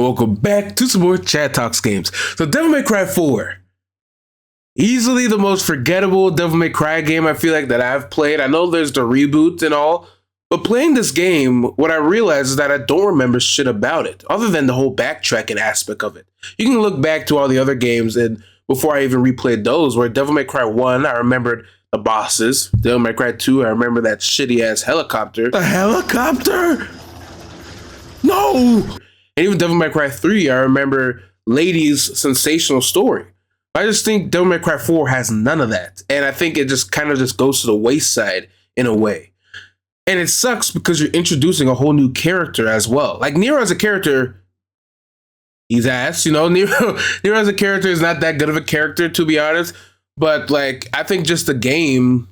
welcome back to some more Chat Talks games. So Devil May Cry 4. Easily the most forgettable Devil May Cry game I feel like that I've played. I know there's the reboot and all, but playing this game, what I realized is that I don't remember shit about it, other than the whole backtracking aspect of it. You can look back to all the other games, and before I even replayed those, where Devil May Cry 1, I remembered the bosses. Devil May Cry 2, I remember that shitty-ass helicopter. The helicopter? No! And even Devil May Cry 3, I remember Lady's sensational story. I just think Devil May Cry 4 has none of that. And I think it just kind of just goes to the wayside in a way. And it sucks because you're introducing a whole new character as well. Like Nero as a character, he's ass, you know? Nero as a character is not that good of a character, to be honest. But like, I think just the game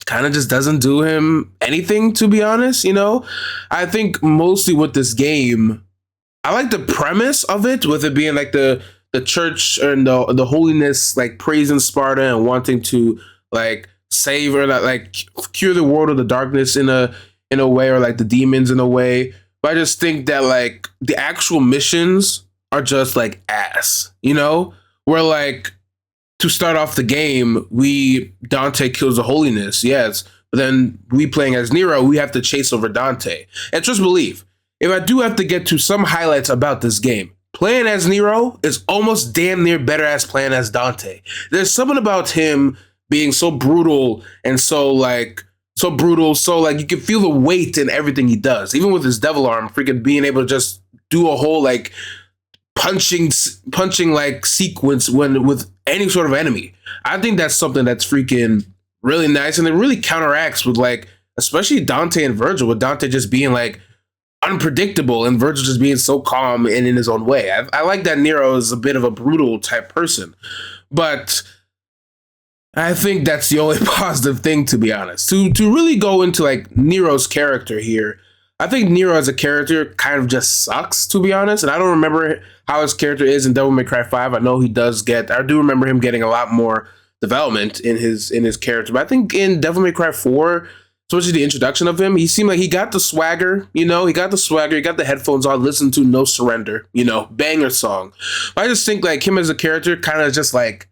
kind of just doesn't do him anything, to be honest, you know? I think mostly with this game, I like the premise of it, with it being like the church and the holiness, like praising Sparta and wanting to like save or like cure the world of the darkness in a way, or like the demons in a way. But I just think that like the actual missions are just like ass, you know? Where like to start off the game, Dante kills the holiness, yes, but then we playing as Nero, we have to chase over Dante. And just believe, if I do have to get to some highlights about this game, playing as Nero is almost damn near better as playing as Dante. There's something about him being so brutal and so like you can feel the weight in everything he does. Even with his devil arm, freaking being able to just do a whole like punching like sequence with any sort of enemy. I think that's something that's freaking really nice, and it really counteracts with like, especially Dante and Virgil, with Dante just being like unpredictable and Virgil just being so calm and in his own way. I like that Nero is a bit of a brutal type person, but I think that's the only positive thing, to be honest. To really go into like Nero's character here, I think Nero as a character kind of just sucks, to be honest. And I don't remember how his character is in Devil May Cry 5. I know I do remember him getting a lot more development in his character. But I think in Devil May Cry 4, especially the introduction of him, he seemed like he got the swagger, you know, he got the headphones on, listened to No Surrender, you know, banger song. But I just think like him as a character kind of just like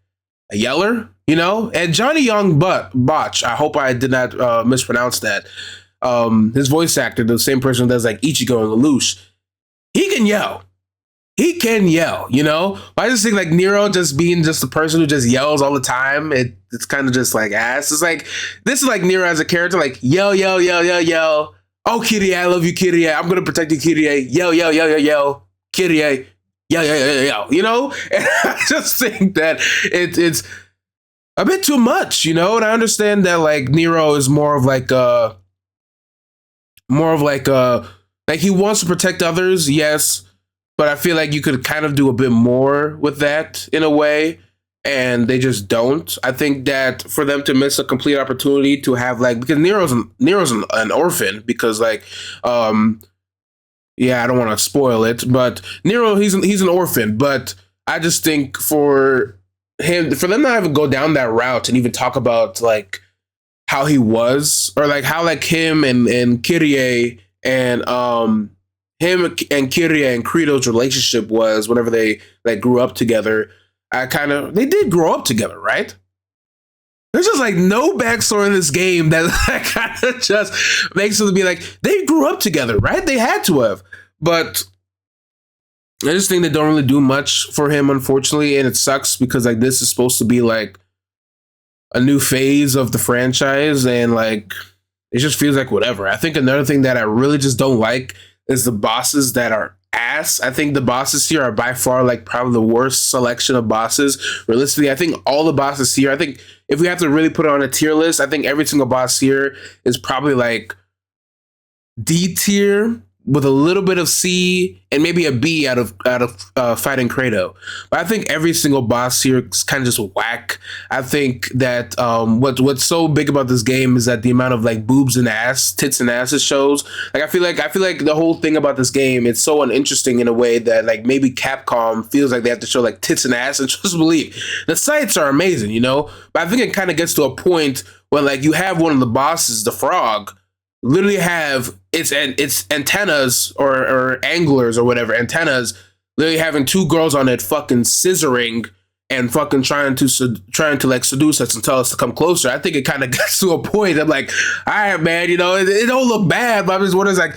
a yeller, you know? And Johnny Young Botch, I hope I did not mispronounce that. His voice actor, the same person who does like Ichigo and Lelouch, he can yell. He can yell, you know? But I just think like Nero just being just the person who just yells all the time, it's kind of just like ass. It's like, this is like Nero as a character, like yell, yell, yell, yell, yell. Oh, Kyrie, I love you, Kyrie. I'm going to protect you, Kyrie. Yell, yell, yell, yell, yell. Kyrie, yell, yell, yell, yell, you know? And I just think that it's a bit too much, you know? And I understand that like Nero is more of like he wants to protect others, yes, but I feel like you could kind of do a bit more with that in a way, and they just don't. I think that for them to miss a complete opportunity to have like, because Nero's an orphan, because like yeah, I don't want to spoil it, but Nero, he's an orphan, but I just think for them not even go down that route and even talk about like how he was, or like how like him and Kyrie and Kyrie and Credo's relationship was whenever they like grew up together. They did grow up together, right? There's just like no backstory in this game that kind of just makes it be like they grew up together, right? They had to have, but I just think they don't really do much for him, unfortunately, and it sucks because like this is supposed to be like a new phase of the franchise, and like it just feels like whatever. I think another thing that I really just don't like is the bosses that are ass. I think the bosses here are by far like probably the worst selection of bosses. Realistically, I think all the bosses here, I think if we have to really put it on a tier list, I think every single boss here is probably like D tier with a little bit of C and maybe a B out of fighting Kratos. But I think every single boss here is kind of just whack. I think that what's so big about this game is that the amount of like boobs and tits and ass it shows. Like I feel like the whole thing about this game, it's so uninteresting in a way that like maybe Capcom feels like they have to show like tits and ass, and just believe the sights are amazing, you know? But I think it kind of gets to a point when like you have one of the bosses, the frog, literally have its antennas or anglers or whatever antennas, literally having two girls on it fucking scissoring and fucking trying to like seduce us and tell us to come closer. I think it kind of gets to a point. I'm like, all right, man, you know, it don't look bad, but I'm just wondering, like,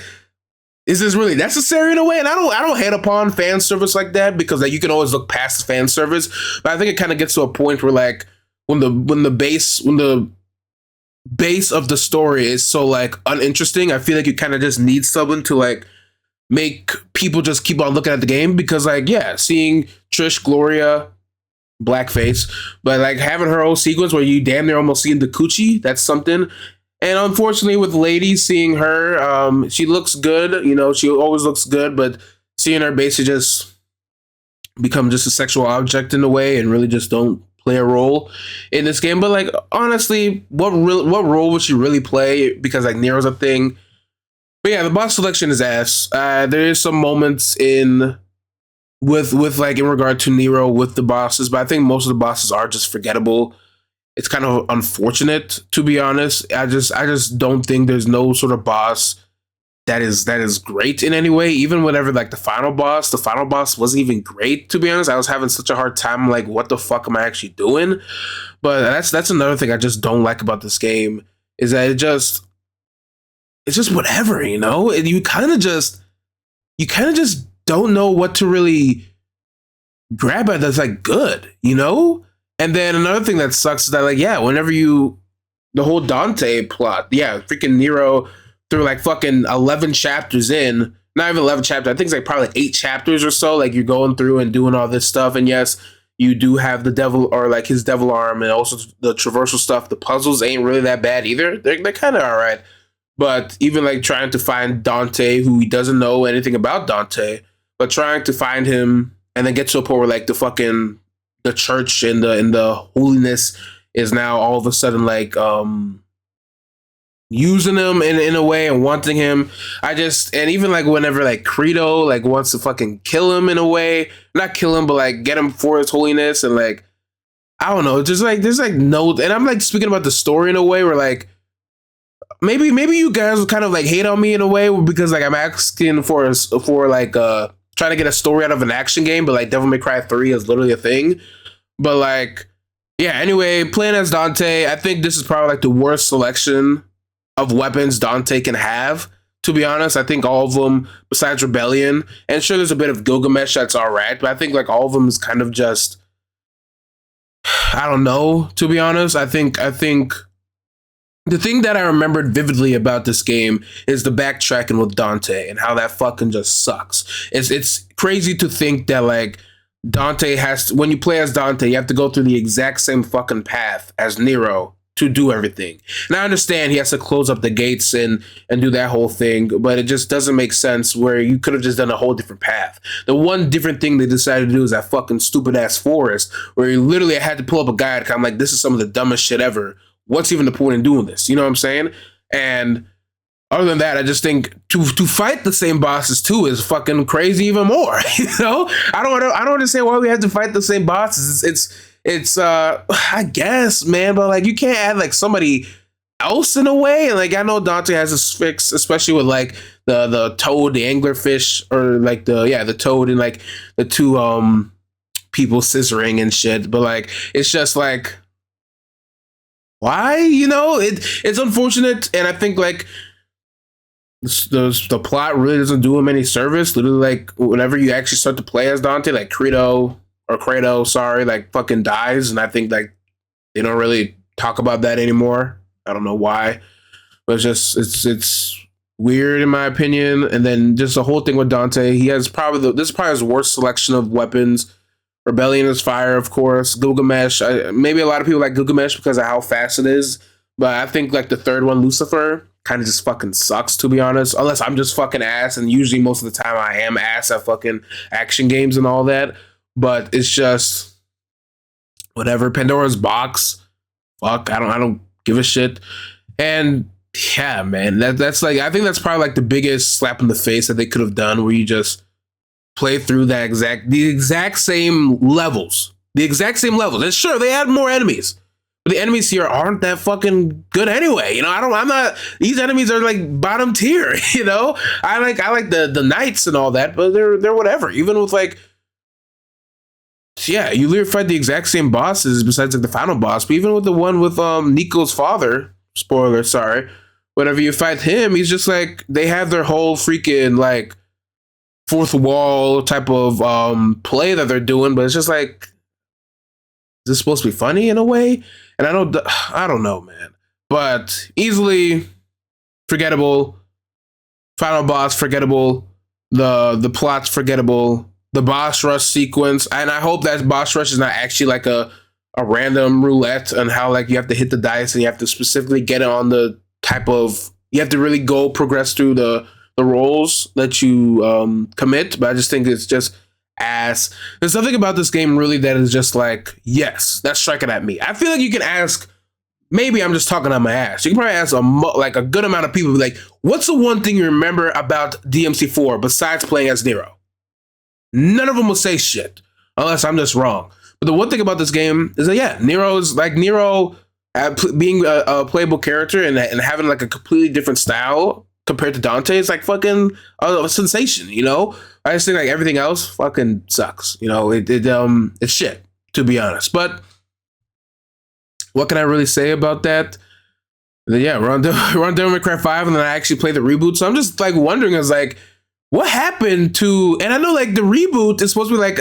is this really necessary in a way? And I don't hate upon fan service like that, because like you can always look past the fan service. But I think it kind of gets to a point where like when the base of the story is so like uninteresting, I feel like you kind of just need someone to like make people just keep on looking at the game, because like, yeah, seeing Trish, Gloria, blackface, but like having her whole sequence where you damn near almost seeing the coochie, that's something. And unfortunately with Lady, seeing her, she looks good, you know, she always looks good, but seeing her basically just become just a sexual object in a way and really just don't play a role in this game. But like honestly, what role would she really play? Because like Nero's a thing. But yeah, the boss selection is ass. There is some moments in with like in regard to Nero with the bosses, but I think most of the bosses are just forgettable. It's kind of unfortunate, to be honest. I just don't think there's no sort of boss that is great in any way. Even whenever like the final boss wasn't even great, to be honest. I was having such a hard time, like, what the fuck am I actually doing? But that's another thing I just don't like about this game, is that it's just whatever, you know? And you kind of just don't know what to really grab at that's like good, you know? And then another thing that sucks is that, like, yeah, whenever the whole Dante plot, yeah, freaking Nero through like fucking 11 chapters in, not even 11 chapters, I think it's like probably 8 chapters or so, like you're going through and doing all this stuff. And yes, you do have the devil, or like his devil arm, and also the traversal stuff. The puzzles ain't really that bad either. They're kind of all right. But even like trying to find Dante, who he doesn't know anything about Dante, but trying to find him and then get to a point where like the church and the holiness is now all of a sudden like using him in a way and wanting him. And even like whenever like Credo like wants to fucking kill him in a way, not kill him, but like get him for his holiness, and like, I don't know, just like there's like no, and I'm like speaking about the story in a way where like maybe you guys would kind of like hate on me in a way, because like I'm asking for like trying to get a story out of an action game, but like Devil May Cry 3 is literally a thing. But like, yeah, anyway, playing as Dante, I think this is probably like the worst selection of weapons Dante can have, to be honest. I think all of them, besides Rebellion, and sure there's a bit of Gilgamesh that's all right, but I think like all of them is kind of just, I don't know, to be honest. I think the thing that I remembered vividly about this game is the backtracking with Dante and how that fucking just sucks. It's crazy to think that like Dante when you play as Dante, you have to go through the exact same fucking path as Nero to do everything. And I understand he has to close up the gates and do that whole thing, but it just doesn't make sense where you could have just done a whole different path. The one different thing they decided to do is that fucking stupid ass forest where you literally had to pull up a guide. I'm like, this is some of the dumbest shit ever. What's even the point in doing this? You know what I'm saying? And other than that, I just think to fight the same bosses too is fucking crazy even more. You know, I don't understand why we have to fight the same bosses. It's I guess, man, but like you can't add like somebody else in a way. And like I know Dante has this fix, especially with like the toad, the anglerfish, or like the toad and like the two people scissoring and shit. But like it's just like, why? You know, it's unfortunate, and I think like the plot really doesn't do him any service. Literally, like whenever you actually start to play as Dante, like Credo, sorry, like fucking dies, and I think like they don't really talk about that anymore. I don't know why, but it's weird in my opinion. And then just the whole thing with Dante, he has this is probably his worst selection of weapons. Rebellion is fire, of course. Gilgamesh, maybe a lot of people like Gilgamesh because of how fast it is, but I think like the third one, Lucifer, kind of just fucking sucks, to be honest. Unless I'm just fucking ass, and usually most of the time I am ass at fucking action games and all that. But it's just whatever. Pandora's Box, fuck, I don't give a shit. And yeah, man, that's like, I think that's probably like the biggest slap in the face that they could have done, where you just play through the exact same levels. And sure, they add more enemies, But the enemies here aren't that fucking good anyway. You know, I'm not. These enemies are like bottom tier. You know, I like the knights and all that, but they're whatever. Even with like, yeah, you literally fight the exact same bosses besides like the final boss. But even with the one with Nico's father, spoiler, sorry. Whenever you fight him, he's just like they have their whole freaking like fourth wall type of play that they're doing, but it's just like, is this supposed to be funny in a way? And I don't know, man. But easily forgettable. Final boss forgettable. The plot's forgettable. The boss rush sequence, and I hope that boss rush is not actually like a random roulette and how like you have to hit the dice and you have to specifically get it on the type of, you have to really go progress through the roles that you commit. But I just think it's just ass. There's something about this game really that is just like, yes, that's striking at me. I feel like you can ask, maybe I'm just talking on my ass. You can probably ask like a good amount of people, like, what's the one thing you remember about DMC4 besides playing as Nero? None of them will say shit, unless I'm just wrong. But the one thing about this game is that, yeah, Nero's like Nero being a playable character and having like a completely different style compared to Dante is like fucking a sensation, you know? I just think like everything else fucking sucks, you know? It's shit, to be honest. But what can I really say about that? Yeah, we're on Devil May Cry 5, and then I actually played the reboot. So I'm just like wondering, is like, what happened to? And I know like the reboot is supposed to be like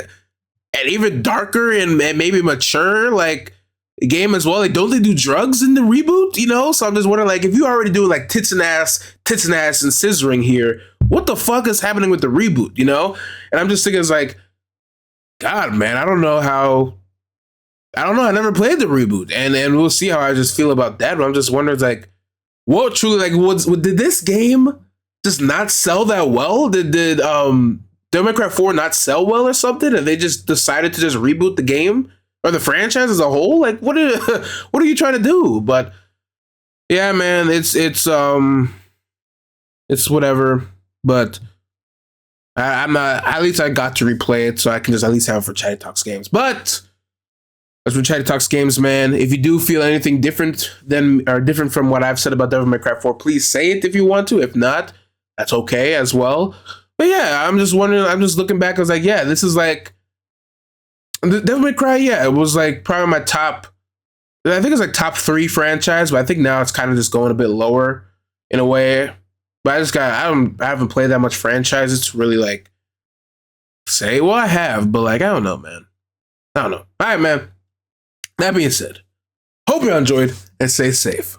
an even darker and maybe mature like game as well. Like, don't they do drugs in the reboot? You know, so I'm just wondering, like, if you already doing like tits and ass, and scissoring here, what the fuck is happening with the reboot? You know, and I'm just thinking, it's like, God, man, I don't know. I never played the reboot, and we'll see how I just feel about that. But I'm just wondering, like, what truly, like, did this game just not sell that well? Did Devil May Cry 4 not sell well or something, and they just decided to just reboot the game or the franchise as a whole? Like, what are you trying to do? But yeah, man, it's whatever. But I'm not. At least I got to replay it, so I can just at least have it for Chaddy Talks Games. But as for Chaddy Talks Games, man, if you do feel anything different from what I've said about Devil May Cry 4, please say it if you want to. If not, that's okay as well. But yeah, I'm just wondering. I'm just looking back. I was like, yeah, this is like Devil May Cry. Yeah, it was like probably my top. I think it's like top 3 franchise, but I think now it's kind of just going a bit lower in a way. But I haven't played that much franchises to really like say. Well, I have, but like I don't know, man. I don't know. All right, man. That being said, hope you enjoyed and stay safe.